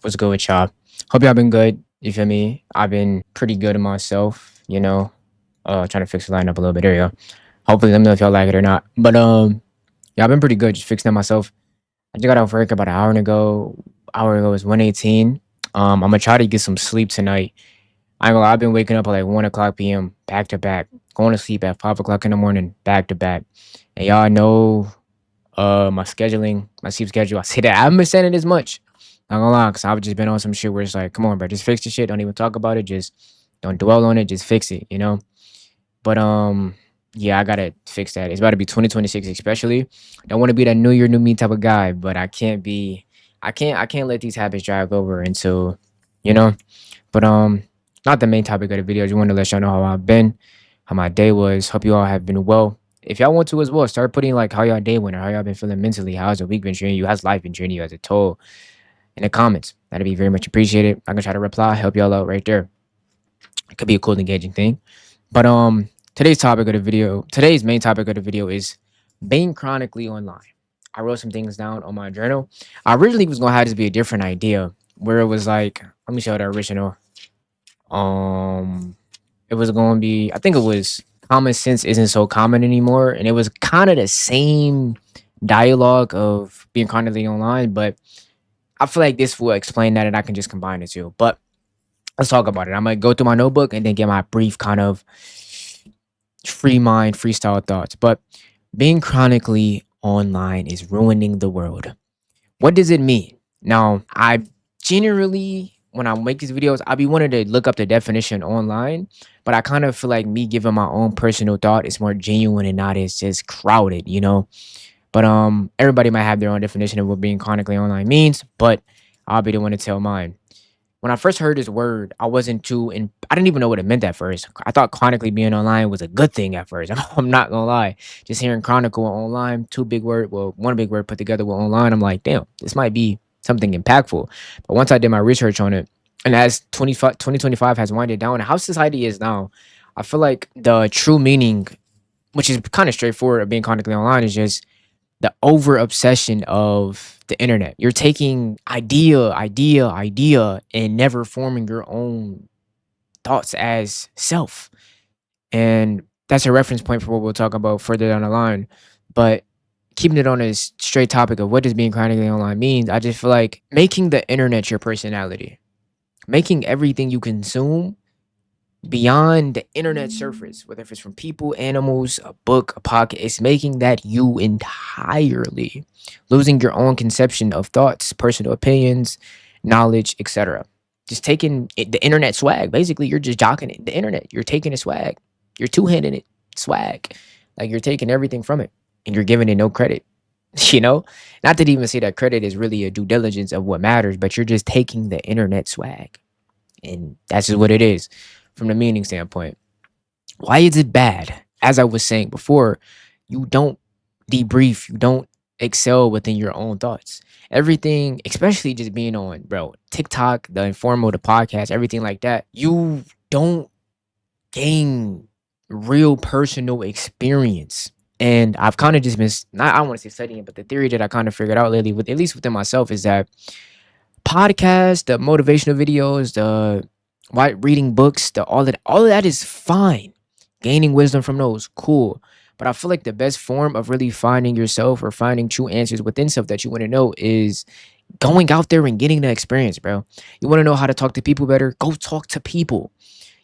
What's good with y'all? Hope y'all been good. You feel me? I've been pretty good in myself, trying to fix the line up a little bit. There you go. Hopefully let me know if y'all like it or not. But yeah, I've been pretty good just fixing it myself. I just got off work about an hour ago. Hour ago was 1:18. I'm gonna try to get some sleep tonight. I ain't gonna lie, I've been waking up at like 1 o'clock PM, back to back, going to sleep at 5 o'clock in the morning, back to back. And y'all know my scheduling, my sleep schedule. I say that I haven't been saying it as much. Not gonna lie, because I've just been on some shit where it's like, come on, bro, just fix the shit. Don't even talk about it. Just don't dwell on it. Just fix it. But yeah, I gotta fix that. It's about to be 2026, especially. Don't want to be that new year, new me type of guy, but I can't be. I can't let these habits drag over until, you know. But not the main topic of the video. I just wanted to let y'all know how I've been, how my day was. Hope you all have been well. If y'all want to as well, start putting like how y'all day went or how y'all been feeling mentally. How's the week been treating you? How's life been treating you as a total? In the comments, that'd be very much appreciated. I'm gonna try to reply, help y'all out right there. It could be a cool, engaging thing. But today's main topic of the video is being chronically online. I wrote some things down on my journal. I originally was gonna have this be a different idea where it was like, let me show the original. Um, it was going to be, I think it was common sense isn't so common anymore, and it was kind of the same dialogue of being chronically online, but I feel like this will explain that, and I can just combine the two. But let's talk about it. I'm gonna go through my notebook and then get my brief kind of free mind, freestyle thoughts. But being chronically online is ruining the world. What does it mean? Now, I generally, when I make these videos, I be wanting to look up the definition online, but I kind of feel like me giving my own personal thought is more genuine and not as just crowded. But everybody might have their own definition of what being chronically online means, but I'll be the one to tell mine. When I first heard this word, I wasn't too and I didn't even know what it meant at first. I thought chronically being online was a good thing at first. I'm not gonna lie. Just hearing chronicle online, two big word, well, one big word put together with online, I'm like, damn, this might be something impactful. But once I did my research on it, and as 2025 has winded down, how society is now, I feel like the true meaning, which is kind of straightforward of being chronically online, is just the over obsession of the internet. You're taking idea, and never forming your own thoughts as self. And that's a reference point for what we'll talk about further down the line. But keeping it on a straight topic of what does being chronically online means, I just feel like making the internet your personality, making everything you consume beyond the internet surface, whether if it's from people, animals, a book, a pocket, it's making that you entirely, losing your own conception of thoughts, personal opinions, knowledge, etc. Just taking the internet swag. Basically, you're just jocking it. The internet, you're taking it swag. You're two-handing it swag. Like you're taking everything from it and you're giving it no credit. You know, not to even say that credit is really a due diligence of what matters, but you're just taking the internet swag. And that's just what it is from the meaning standpoint. Why is it bad? As I was saying before, you don't debrief, you don't excel within your own thoughts. Everything, especially just being on, bro, TikTok, the informal, the podcast, everything like that, you don't gain real personal experience. And I've kind of just been, not, I don't want to say studying, but the theory that I kind of figured out lately, with at least within myself, is that podcasts, the motivational videos, the reading books, the all of that is fine. Gaining wisdom from those, cool. But I feel like the best form of really finding yourself or finding true answers within self that you want to know is going out there and getting the experience, bro. You want to know how to talk to people better? Go talk to people.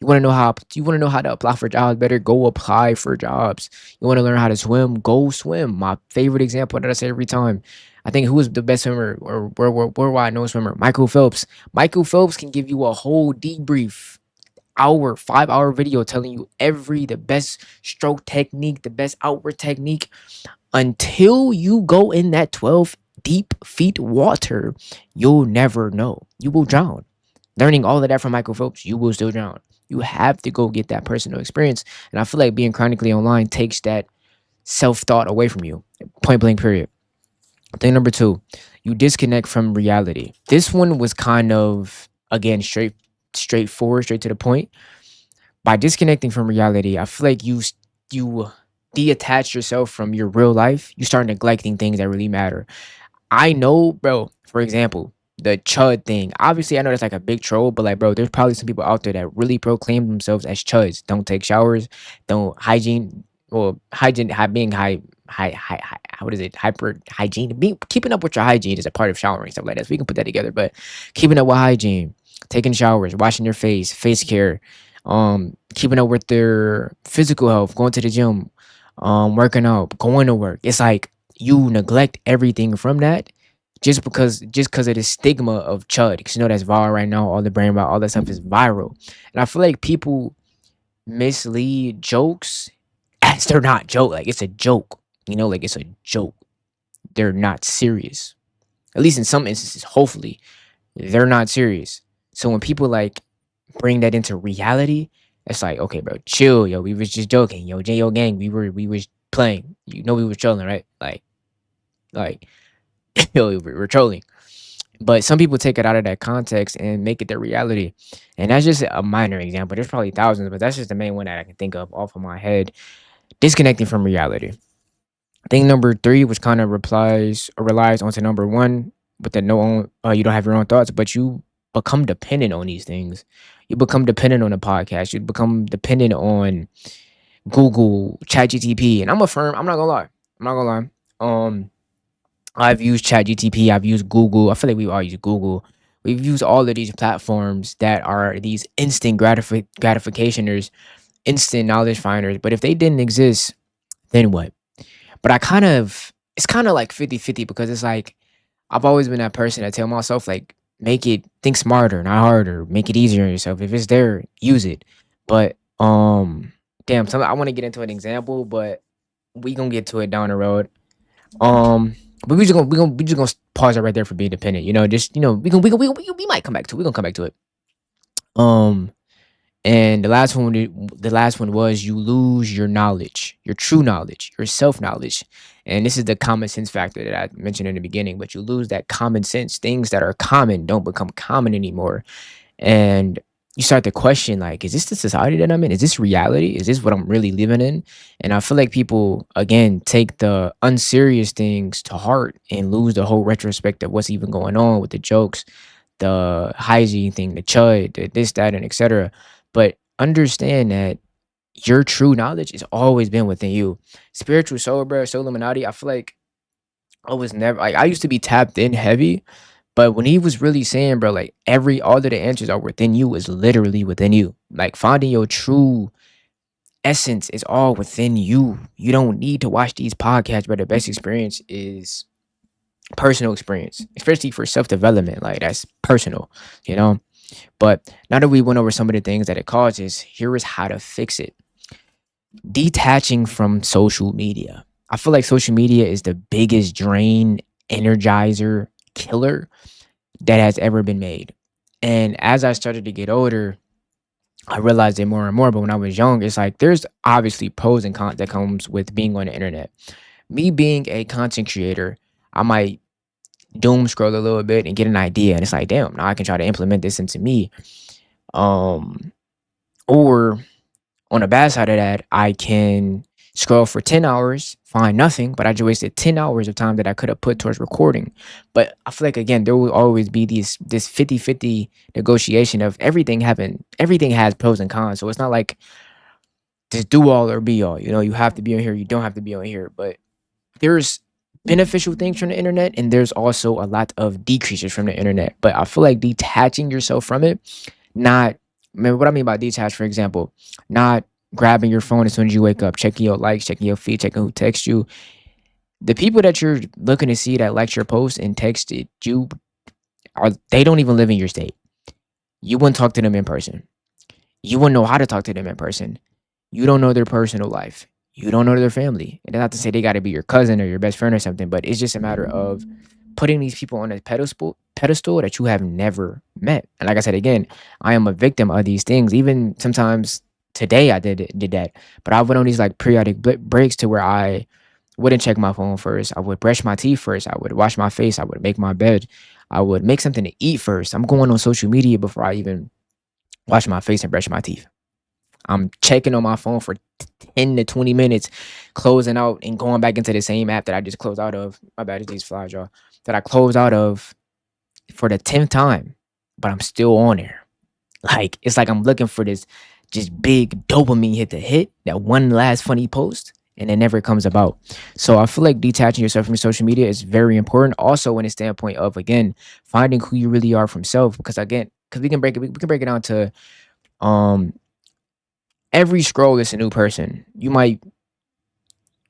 You want to know how to apply for jobs better? Go apply for jobs. You want to learn how to swim? Go swim. My favorite example that I say every time. I think who is the best swimmer or worldwide known swimmer? Michael Phelps. Michael Phelps can give you a whole debrief hour, 5 hour video telling you the best stroke technique, the best outward technique. Until you go in that 12 deep feet water, you'll never know. You will drown. Learning all of that from Michael Phelps, you will still drown. You have to go get that personal experience. And I feel like being chronically online takes that self thought away from you. Point blank, period. Thing number two, you disconnect from reality. This one was kind of, again, straightforward, straight to the point. By disconnecting from reality, I feel like you detach yourself from your real life. You start neglecting things that really matter. I know, bro, for example, the chud thing. Obviously, I know that's like a big troll, but like, bro, there's probably some people out there that really proclaim themselves as chuds. Don't take showers, don't hygiene, well, hygiene, being what is it? Hyper hygiene. Keeping up with your hygiene is a part of showering, stuff like that. So we can put that together. But keeping up with hygiene, taking showers, washing your face care, keeping up with their physical health, going to the gym, working out, going to work. It's like you neglect everything from that just because of the stigma of chud. Because you know that's viral right now. All the brain rot, all that stuff is viral, and I feel like people mislead jokes as they're not joke. Like it's a joke, like it's a joke. They're not serious. At least in some instances, hopefully, they're not serious. So when people like bring that into reality, it's like, okay, bro, chill, yo. We was just joking, yo. Yo gang, we was playing. We was trolling, right? Like, yo, we were trolling. But some people take it out of that context and make it their reality. And that's just a minor example. There's probably thousands, but that's just the main one that I can think of off of my head. Disconnecting from reality. Thing number three, which kind of replies or relies onto number one, but that you don't have your own thoughts, but you become dependent on these things. You become dependent on a podcast. You become dependent on Google, ChatGTP, and I'm not gonna lie. I'm not gonna lie. I've used ChatGTP. I've used Google. I feel like we all use Google. We've used all of these platforms that are these instant gratificationers, instant knowledge finders. But if they didn't exist, then what? But it's kind of like 50-50 because it's like I've always been that person that tell myself like think smarter, not harder, make it easier on yourself. If it's there, use it. But damn, I want to get into an example, but we gonna get to it down the road. But we just gonna pause it right there for being dependent. Just we might come back to it. We gonna come back to it. Um, and the last one was you lose your knowledge, your true knowledge, your self knowledge, and this is the common sense factor that I mentioned in the beginning. But you lose that common sense. Things that are common don't become common anymore, and you start to question like, is this the society that I'm in? Is this reality? Is this what I'm really living in? And I feel like people again take the unserious things to heart and lose the whole retrospect of what's even going on with the jokes, the hygiene thing, the chud, the this, that, and etc. But understand that your true knowledge has always been within you. Spiritual soul, bro, soul Illuminati. I feel like I was never like I used to be tapped in heavy, but when he was really saying, bro, like all of the answers are within you is literally within you. Like finding your true essence is all within you. You don't need to watch these podcasts, but the best experience is personal experience, especially for self development. Like that's personal, you know. But now that we went over some of the things that it causes, here is how to fix it. Detaching from social media. I feel like social media is the biggest drain, energizer, killer that has ever been made. And as I started to get older, I realized it more and more. But when I was young, it's like there's obviously pros and cons that comes with being on the internet. Me being a content creator, I might doom scroll a little bit and get an idea, and it's like, damn, now I can try to implement this into me. Um, or on the bad side of that, I can scroll for 10 hours, find nothing, but I just wasted 10 hours of time that I could have put towards recording. But I feel like, again, there will always be this 50-50 negotiation of everything has pros and cons. So it's not like just do all or be all. You have to be on here, you don't have to be on here. But there's beneficial things from the internet, and there's also a lot of decreases from the internet. But I feel like detaching yourself from it, not what I mean by detach, for example, not grabbing your phone as soon as you wake up, checking your likes, checking your feed, checking who texts you. The people that you're looking to see that liked your post and texted you they don't even live in your state. You wouldn't talk to them in person. You wouldn't know how to talk to them in person. You don't know their personal life. You don't know their family. And not to say they got to be your cousin or your best friend or something, but it's just a matter of putting these people on a pedestal that you have never met. And like I said again, I am a victim of these things. Even sometimes today I did that, but I went on these like periodic breaks to where I wouldn't check my phone first. I would brush my teeth first. I would wash my face. I would make my bed. I would make something to eat first. I'm going on social media before I even wash my face and brush my teeth. I'm checking on my phone for 10 to 20 minutes, closing out and going back into the same app that I just closed out of. My bad, it's these flies, y'all. That I closed out of for the 10th time, but I'm still on there. Like it's like I'm looking for this just big dopamine hit to hit that one last funny post, and it never comes about. So I feel like detaching yourself from social media is very important. Also, in a standpoint of again finding who you really are from self, because again, because we can break it down to um every scroll is a new person. You might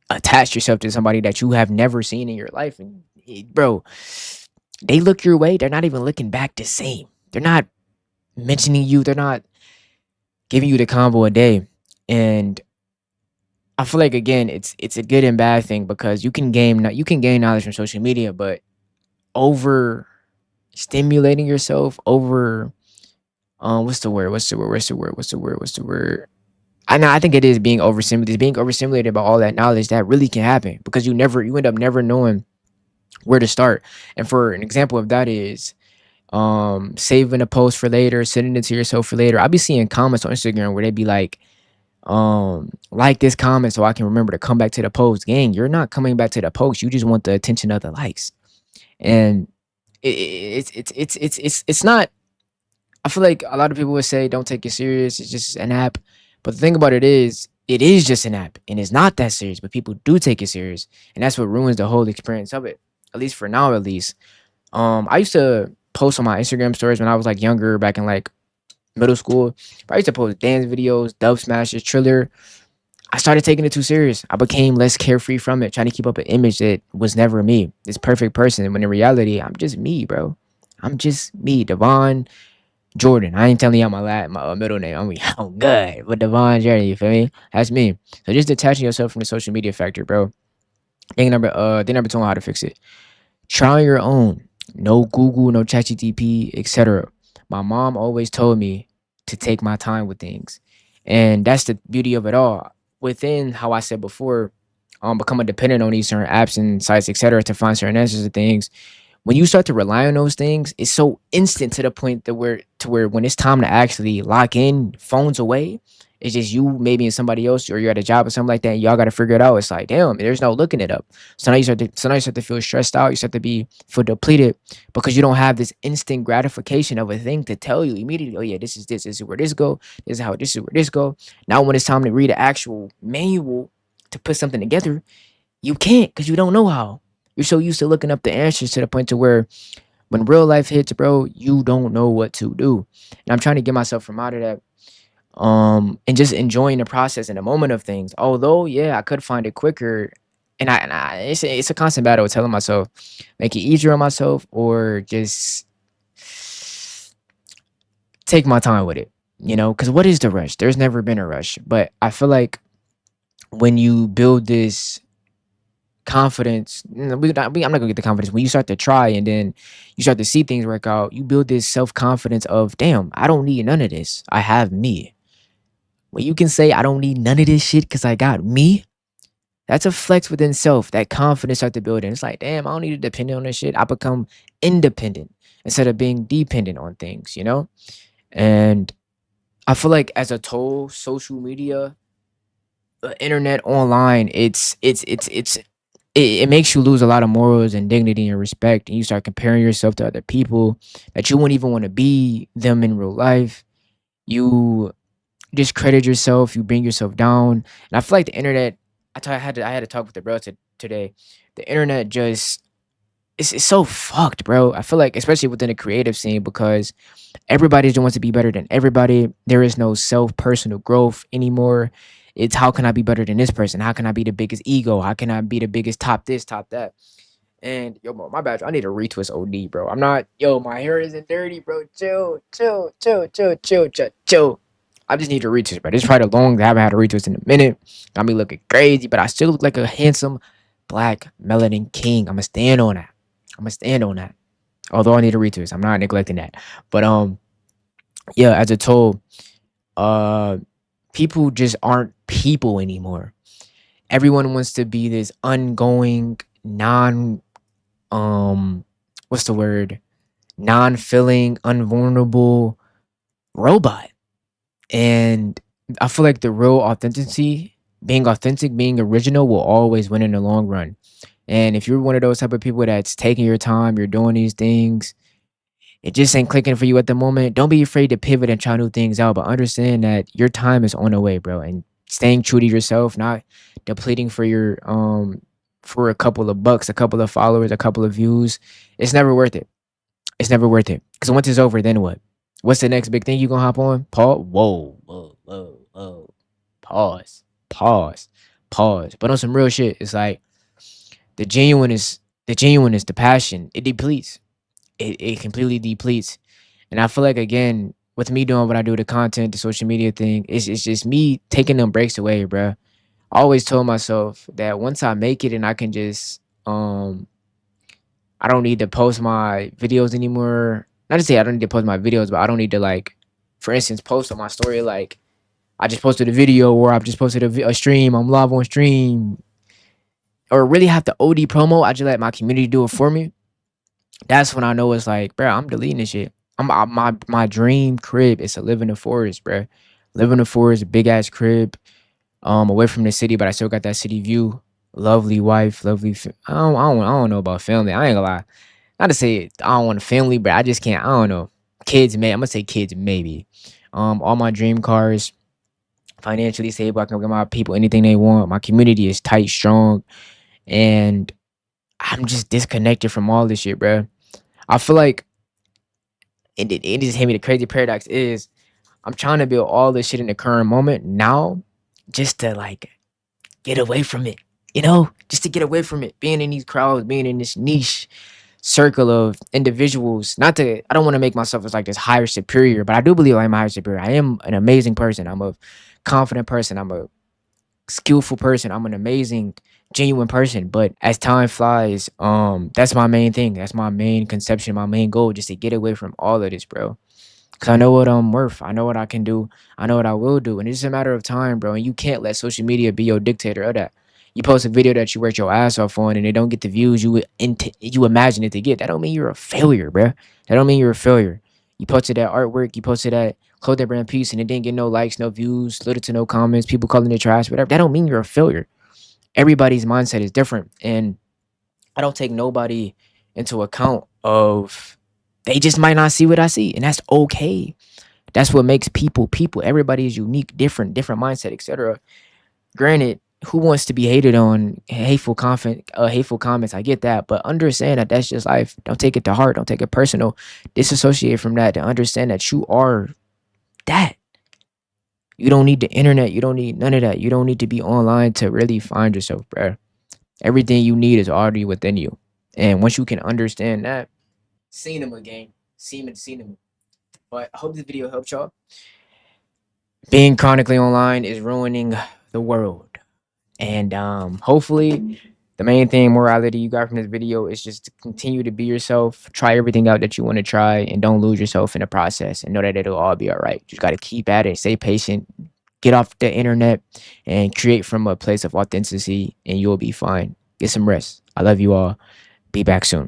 attach yourself to somebody that you have never seen in your life, and bro, they look your way. They're not even looking back the same. They're not mentioning you. They're not giving you the combo a day. And I feel like again, it's a good and bad thing because you can gain knowledge from social media, but over stimulating yourself, over what's the word? What's the word? I know I think it is being overstimulated. Being overstimulated by all that knowledge that really can happen because you end up never knowing where to start. And for an example of that is saving a post for later, sending it to yourself for later. I'll be seeing comments on Instagram where they be like this comment so I can remember to come back to the post. Gang, you're not coming back to the post. You just want the attention of the likes. And it's not. I feel like a lot of people would say don't take it serious. It's just an app. But the thing about it is just an app, and it's not that serious. But people do take it serious, and that's what ruins the whole experience of it. At least for now, at least. I used to post on my Instagram stories when I was like younger, back in like middle school. But I used to post dance videos, dub smashes, Triller. I started taking it too serious. I became less carefree from it, trying to keep up an image that was never me, this perfect person. When in reality, I'm just me, bro. I'm just me, Dy'Von Jordan. I ain't telling y'all my middle name. I'm good, but Dy'Von Jordan. You feel me? That's me. So just detaching yourself from the social media factor, bro. Thing number two on how to fix it. Try on your own. No Google, no ChatGPT, etc. My mom always told me to take my time with things. And that's the beauty of it all. Within how I said before, becoming dependent on these certain apps and sites, etc., to find certain answers to things, when you start to rely on those things, it's so instant to the point that where when it's time to actually lock in, phones away, it's just you, maybe and somebody else, or you're at a job or something like that. And y'all got to figure it out. It's like, damn, there's no looking it up. So now you start to feel stressed out. You start to feel depleted because you don't have this instant gratification of a thing to tell you immediately. Oh yeah, this is where this go. This is where this go. Now when it's time to read an actual manual to put something together, you can't because you don't know how. You're so used to looking up the answers to the point to where when real life hits, bro, you don't know what to do. And I'm trying to get myself from out of that. And just enjoying the process and the moment of things. Although, yeah, I could find it quicker. It's a constant battle with telling myself, make it easier on myself, or just take my time with it. Because what is the rush? There's never been a rush. But I feel like when you build this confidence, I'm not gonna get the confidence. When you start to try and then you start to see things work out, you build this self confidence of, damn, I don't need none of this. I have me. When you can say I don't need none of this shit because I got me, that's a flex within self. That confidence start to build in. It's like, damn, I don't need to depend on this shit. I become independent instead of being dependent on things. And I feel like as a total, social media, internet, online, it makes you lose a lot of morals and dignity and respect, and you start comparing yourself to other people that you wouldn't even want to be them in real life. You discredit yourself, you bring yourself down. And I feel like the internet, I had to talk with the bro today. The internet just it's so fucked, bro. I feel like especially within the creative scene because everybody just wants to be better than everybody. There is no self personal growth anymore. It's how can I be better than this person? How can I be the biggest ego? How can I be the biggest top this, top that? And yo, bro, my bad. I need a retwist OD, bro. I'm not, yo, my hair isn't dirty, bro. Chill, chill, chill, chill, chill, chill, chill. I just need a retwist, bro. This is probably the long I haven't had a retwist in a minute. Got me looking crazy, but I still look like a handsome black melanin king. I'ma stand on that. I'ma stand on that. Although I need a retwist. I'm not neglecting that. But yeah, as a total, uh people just aren't people anymore. Everyone wants to be this ongoing, non what's the word? Non-feeling, unvulnerable robot. And I feel like the real authentic, being original will always win in the long run. And if you're one of those type of people that's taking your time, you're doing these things, it just ain't clicking for you at the moment, don't be afraid to pivot and try new things out. But understand that your time is on the way, bro. And staying true to yourself, not depleting for a couple of bucks, a couple of followers, a couple of views, it's never worth it. It's never worth it. Because once it's over, then what? What's the next big thing you gonna hop on? Pause. Whoa, whoa, whoa, whoa. Pause. Pause. Pause. But on some real shit, it's like the genuine is the passion. It depletes. It completely depletes. And I feel like again, with me doing what I do, the content, the social media thing, it's just me taking them breaks away, bro. I always told myself that once I make it and I can just I don't need to post my videos anymore. Not to say I don't need to post my videos, but I don't need to like, for instance, post on my story like I just posted a video or I've just posted a stream. I'm live on stream, or really have to OD promo. I just let my community do it for me. That's when I know it's like, bro, I'm deleting this shit. My dream crib is to live in the forest, bro. Live in the forest, big ass crib, away from the city, but I still got that city view. Lovely wife, lovely. I don't know about family. I ain't gonna lie. Not to say I don't want a family, but I just can't. I don't know. Kids, may I'm gonna say kids, maybe. All my dream cars, financially stable. I can give my people anything they want. My community is tight, strong, and I'm just disconnected from all this shit, bro. I feel like it just hit me. The crazy paradox is I'm trying to build all this shit in the current moment now, just to like get away from it. Just to get away from it. Being in these crowds, being in this niche circle of individuals. I don't want to make myself as like this higher superior, but I do believe I'm higher superior. I am an amazing person. I'm a confident person. I'm a skillful person. I'm an amazing, genuine person. But as time flies, that's my main thing. That's my main conception, my main goal, just to get away from all of this, bro. Cause I know what I'm worth. I know what I can do. I know what I will do. And it's just a matter of time, bro. And you can't let social media be your dictator of that. You post a video that you worked your ass off on and it don't get the views you imagine it to get. That don't mean you're a failure, bro. That don't mean you're a failure. You posted that artwork, you posted that clothing brand piece and it didn't get no likes, no views, little to no comments, people calling it trash, whatever. That don't mean you're a failure. Everybody's mindset is different. And I don't take nobody into account of they just might not see what I see. And that's okay. That's what makes people people. Everybody is unique, different mindset, etc. Granted, who wants to be hated on, hateful comments? I get that, but understand that that's just life. Don't take it to heart. Don't take it personal. Disassociate from that to understand that you are that. You don't need the internet. You don't need none of that. You don't need to be online to really find yourself, bro. Everything you need is already within you. And once you can understand that, seen them again, seen them. But I hope this video helped y'all. Being chronically online is ruining the world. And hopefully the main thing morality you got from this video is just to continue to be yourself, try everything out that you want to try, and don't lose yourself in the process, and know that it'll all be all right. You just got to keep at it, stay patient, get off the internet, and create from a place of authenticity, and you'll be fine. Get some rest. I love you all. Be back soon.